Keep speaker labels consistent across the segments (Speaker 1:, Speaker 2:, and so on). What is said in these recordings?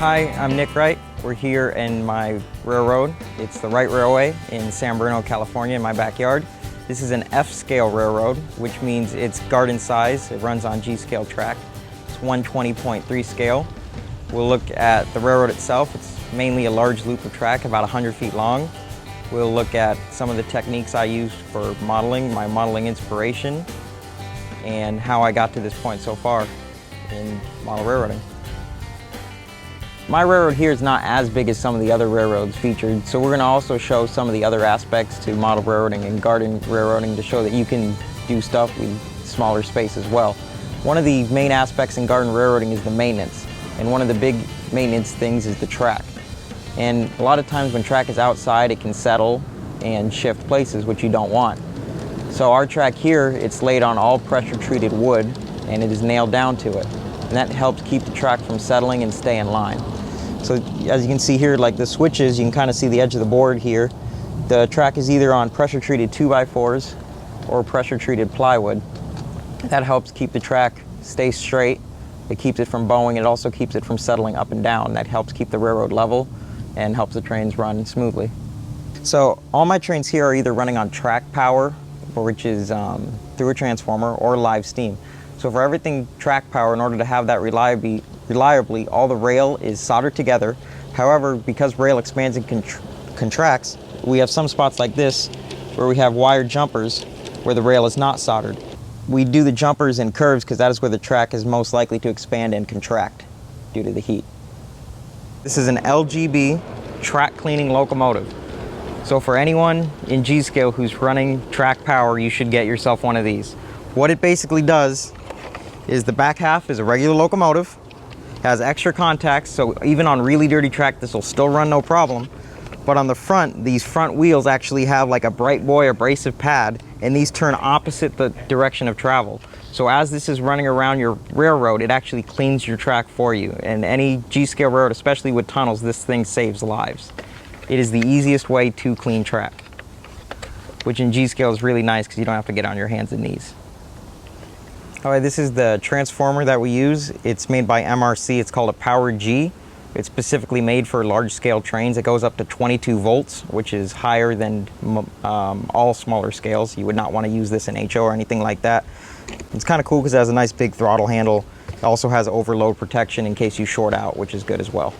Speaker 1: Hi, I'm Nick Wright. We're here in my railroad. It's the Wright Railway in San Bruno, California, in my backyard. This is an F-scale railroad, which means it's garden size. It runs on G-scale track. It's 120.3 scale. We'll look at the railroad itself. It's mainly a large loop of track, about 100 feet long. We'll look at some of the techniques I used for modeling, my modeling inspiration, and how I got to this point so far in model railroading. My railroad here is not as big as some of the other railroads featured, so we're going to also show some of the other aspects to model railroading and garden railroading to show that you can do stuff with smaller space as well. One of the main aspects in garden railroading is the maintenance, and one of the big maintenance things is the track. And a lot of times when track is outside, it can settle and shift places, which you don't want. So our track here, it's laid on all pressure treated wood, and it is nailed down to it. And that helps keep the track from settling and stay in line. So as you can see here, like the switches, you can kind of see the edge of the board here. The track is either on pressure treated 2x4s or pressure treated plywood. That helps keep the track stay straight. It keeps it from bowing. It also keeps it from settling up and down. That helps keep the railroad level and helps the trains run smoothly. So all my trains here are either running on track power, which is through a transformer, or live steam. So for everything track power, in order to have that reliably, all the rail is soldered together. However, because rail expands and contracts, we have some spots like this where we have wired jumpers where the rail is not soldered. We do the jumpers in curves because that is where the track is most likely to expand and contract due to the heat. This is an LGB track cleaning locomotive. So for anyone in G-scale who's running track power, you should get yourself one of these. What it basically does is the back half is a regular locomotive, has extra contacts, so even on really dirty track this will still run no problem. But on the front, these front wheels actually have like a Bright Boy abrasive pad, and these turn opposite the direction of travel. So as this is running around your railroad, it actually cleans your track for you. And any G-scale railroad, especially with tunnels, this thing saves lives. It is the easiest way to clean track, which in G-scale is really nice because you don't have to get on your hands and knees. All right, this is the transformer that we use. It's made by MRC. It's called a Power G. It's specifically made for large-scale trains. It goes up to 22 volts, which is higher than all smaller scales. You would not want to use this in HO or anything like that. It's kind of cool because it has a nice big throttle handle. It also has overload protection in case you short out, which is good as well.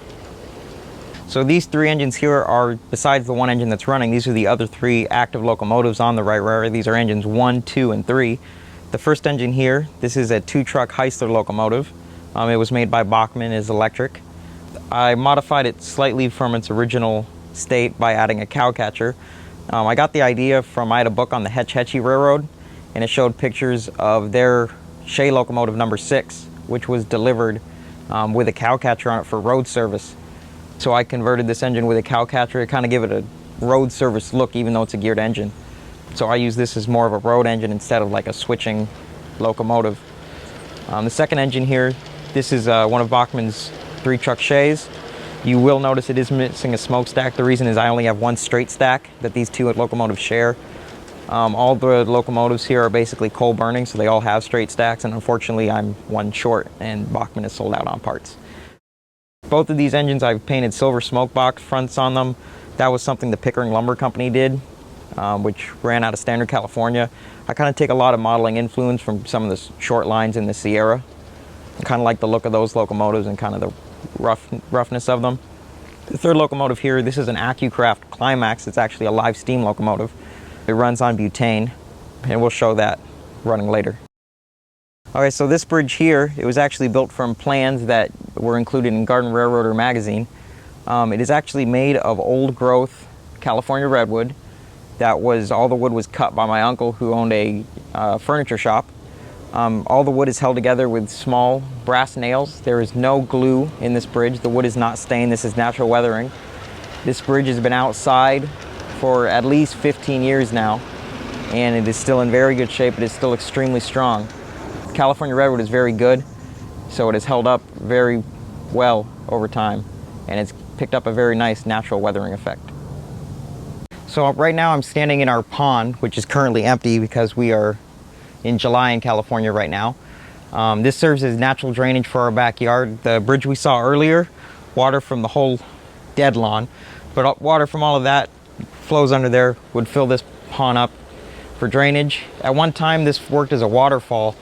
Speaker 1: So these three engines here are, besides the one engine that's running, these are the other three active locomotives on the Wright Railway. These are engines 1, 2, and 3. The first engine here, this is a 2-truck Heisler locomotive. It was made by Bachmann, is electric. I modified it slightly from its original state by adding a cow catcher. I got the idea from, I had a book on the Hetch Hetchy Railroad, and it showed pictures of their Shea locomotive number 6, which was delivered with a cow catcher on it for road service. So I converted this engine with a cow catcher to kind of give it a road service look, even though it's a geared engine. So I use this as more of a road engine instead of like a switching locomotive. The second engine here, this is one of Bachmann's 3-truck Sheas. You will notice it is missing a smokestack. The reason is I only have one straight stack that these two locomotives share. All the locomotives here are basically coal burning, so they all have straight stacks, and unfortunately I'm one short, and Bachmann is sold out on parts. Both of these engines I've painted silver smoke box fronts on them. That was something the Pickering Lumber Company did, which ran out of Standard, California. I kind of take a lot of modeling influence from some of the short lines in the Sierra. I kind of like the look of those locomotives and kind of the roughness of them. The third locomotive here, this is an AccuCraft Climax. It's actually a live steam locomotive. It runs on butane, and we'll show that running later. Okay, so this bridge here, it was actually built from plans that were included in Garden Railroader magazine. It is actually made of old growth California redwood. All the wood was cut by my uncle who owned a furniture shop. All the wood is held together with small brass nails. There is no glue in this bridge. The wood is not stained. This is natural weathering. This bridge has been outside for at least 15 years now, and it is still in very good shape. It is still extremely strong. California redwood is very good, so it has held up very well over time, and it's picked up a very nice natural weathering effect. So right now I'm standing in our pond, which is currently empty because we are in July in California right now. This serves as natural drainage for our backyard. The bridge we saw earlier water from the whole dead lawn, but water from all of that flows under there, would fill this pond up for drainage. At one time this worked as a waterfall.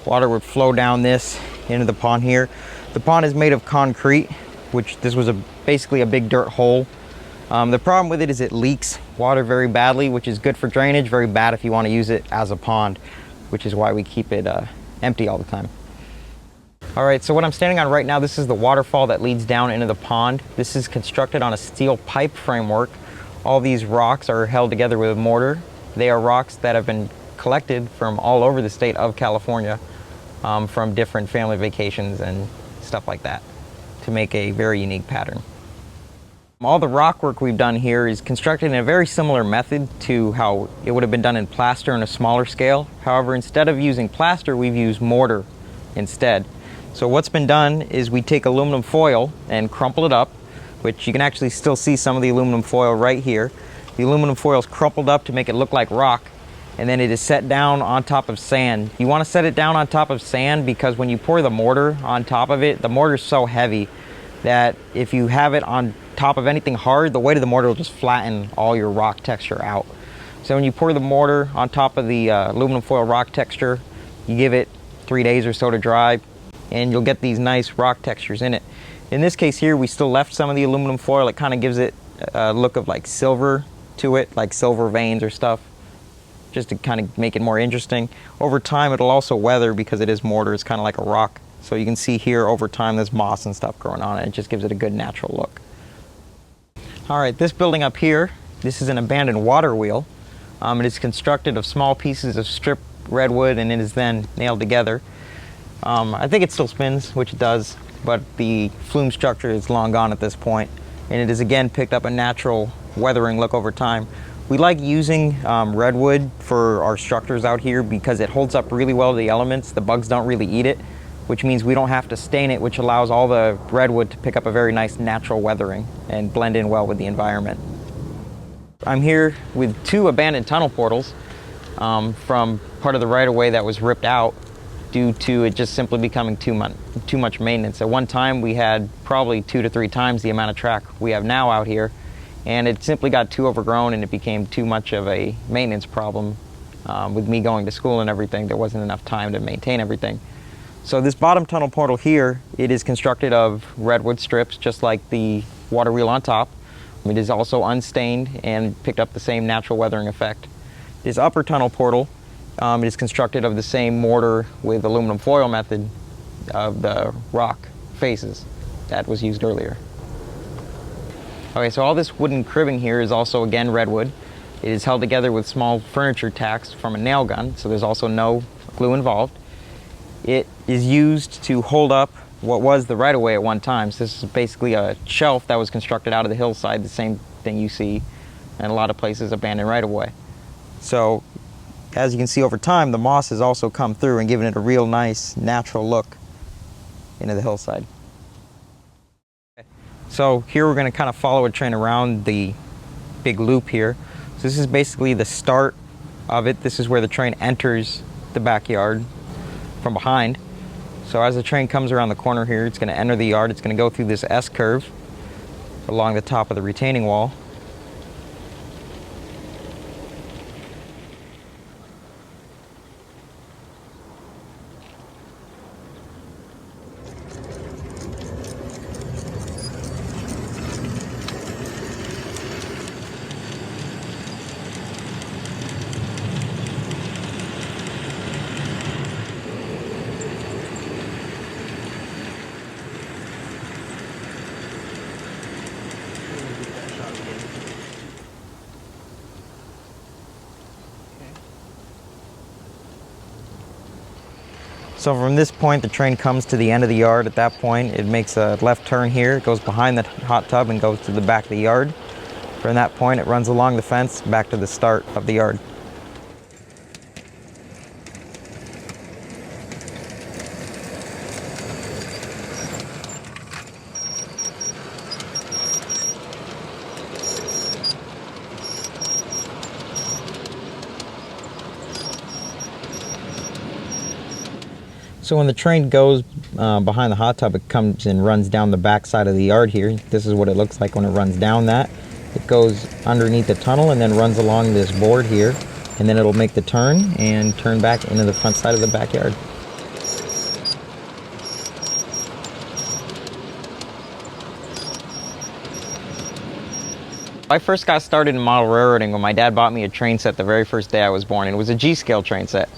Speaker 1: Water would flow down this into the pond here. The pond is made of concrete, which this was basically a big dirt hole. The problem with it is it leaks water very badly, which is good for drainage, very bad if you want to use it as a pond, which is why we keep it empty all the time. All right, so what I'm standing on right now, this is the waterfall that leads down into the pond. This is constructed on a steel pipe framework. All these rocks are held together with a mortar. They are rocks that have been collected from all over the state of California, from different family vacations and stuff like that, to make a very unique pattern. All the rock work we've done here is constructed in a very similar method to how it would have been done in plaster on a smaller scale. However, instead of using plaster, we've used mortar instead. So what's been done is we take aluminum foil and crumple it up, which you can actually still see some of the aluminum foil right here. The aluminum foil is crumpled up to make it look like rock, and then it is set down on top of sand. You want to set it down on top of sand because when you pour the mortar on top of it, the mortar is so heavy that if you have it on top of anything hard, the weight of the mortar will just flatten all your rock texture out. So when you pour the mortar on top of the aluminum foil rock texture, you give it 3 days or so to dry, and you'll get these nice rock textures in it. In this case here, we still left some of the aluminum foil. It kind of gives it a look of like silver to it, like silver veins or stuff, just to kind of make it more interesting. Over time, it'll also weather because it is mortar. It's kind of like a rock. So you can see here over time there's moss and stuff growing on it. It just gives it a good natural look. All right, this building up here, this is an abandoned water wheel. It is constructed of small pieces of stripped redwood, and it is then nailed together. I think it still spins, which it does, but the flume structure is long gone at this point, and it has again picked up a natural weathering look over time. We like using redwood for our structures out here because it holds up really well to the elements. The bugs don't really eat it, which means we don't have to stain it, which allows all the redwood to pick up a very nice natural weathering and blend in well with the environment. I'm here with 2 abandoned tunnel portals from part of the right-of-way that was ripped out due to it just simply becoming too much maintenance. At one time, we had probably 2 to 3 times the amount of track we have now out here, and it simply got too overgrown and it became too much of a maintenance problem. With me going to school and everything, there wasn't enough time to maintain everything. So this bottom tunnel portal here, it is constructed of redwood strips, just like the water wheel on top. It is also unstained and picked up the same natural weathering effect. This upper tunnel portal, it is constructed of the same mortar with aluminum foil method of the rock faces that was used earlier. Okay, so all this wooden cribbing here is also again redwood. It is held together with small furniture tacks from a nail gun, so there's also no glue involved. It is used to hold up what was the right-of-way at one time. So this is basically a shelf that was constructed out of the hillside, the same thing you see in a lot of places, abandoned right-of-way. So as you can see over time, the moss has also come through and given it a real nice natural look into the hillside. So here we're going to kind of follow a train around the big loop here. So this is basically the start of it. This is where the train enters the backyard from behind. So as the train comes around the corner here, it's going to enter the yard. It's going to go through this S-curve along the top of the retaining wall. So from this point, the train comes to the end of the yard. At that point, it makes a left turn here. It goes behind the hot tub and goes to the back of the yard. From that point, it runs along the fence back to the start of the yard. So when the train goes behind the hot tub, it comes and runs down the back side of the yard here. This is what it looks like when it runs down that. It goes underneath the tunnel and then runs along this board here, and then it'll make the turn and turn back into the front side of the backyard. I first got started in model railroading when my dad bought me a train set the very first day I was born, and it was a G-scale train set.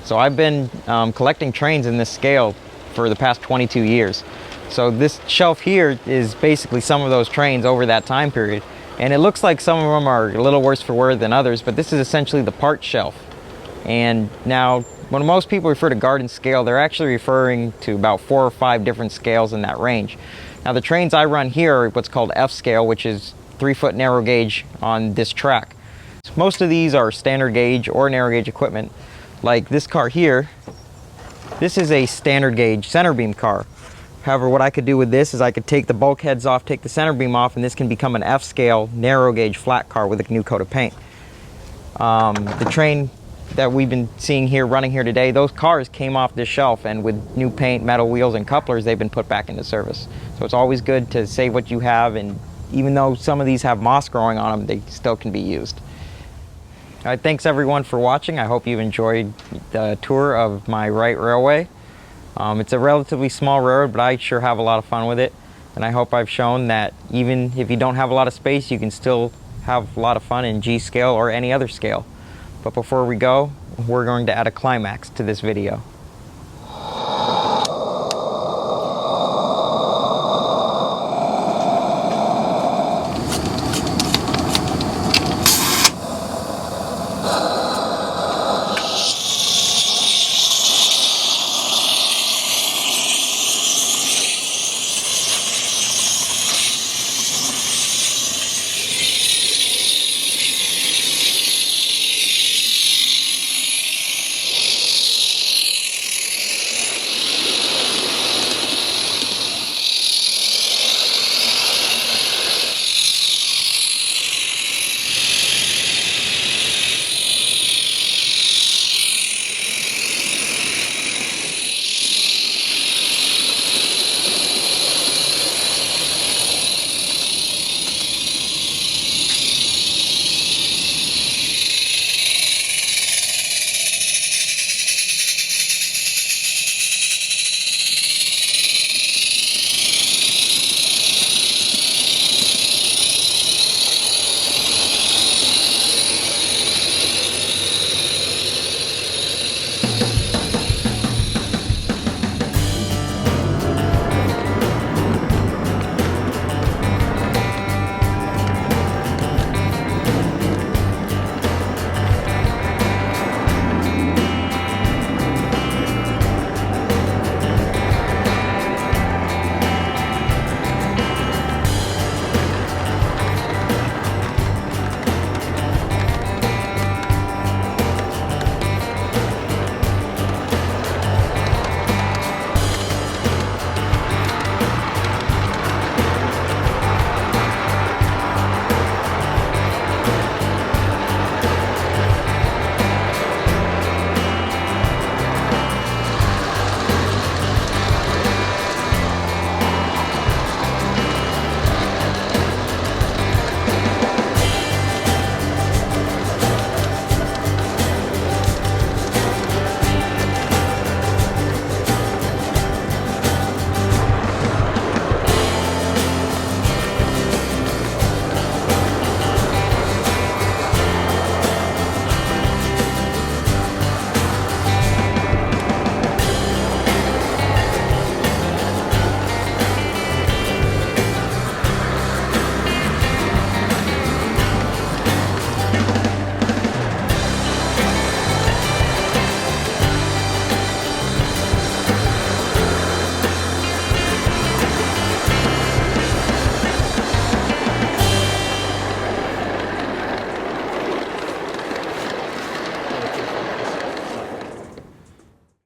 Speaker 1: So I've been collecting trains in this scale for the past 22 years. So this shelf here is basically some of those trains over that time period. And it looks like some of them are a little worse for wear than others, but this is essentially the part shelf. And now, when most people refer to garden scale, they're actually referring to about 4 or 5 different scales in that range. Now the trains I run here are what's called F scale, which is 3-foot narrow gauge on this track. Most of these are standard gauge or narrow gauge equipment. Like this car here, this is a standard gauge center beam car. However, what I could do with this is I could take the bulkheads off, take the center beam off, and this can become an F-scale narrow gauge flat car with a new coat of paint. The train that we've been seeing here, running here today, those cars came off this shelf, and with new paint, metal wheels, and couplers, they've been put back into service. So it's always good to save what you have, and even though some of these have moss growing on them, they still can be used. All right, thanks everyone for watching. I hope you've enjoyed the tour of my Wright Railway. It's a relatively small railroad, but I sure have a lot of fun with it. And I hope I've shown that even if you don't have a lot of space, you can still have a lot of fun in G scale or any other scale. But before we go, we're going to add a climax to this video.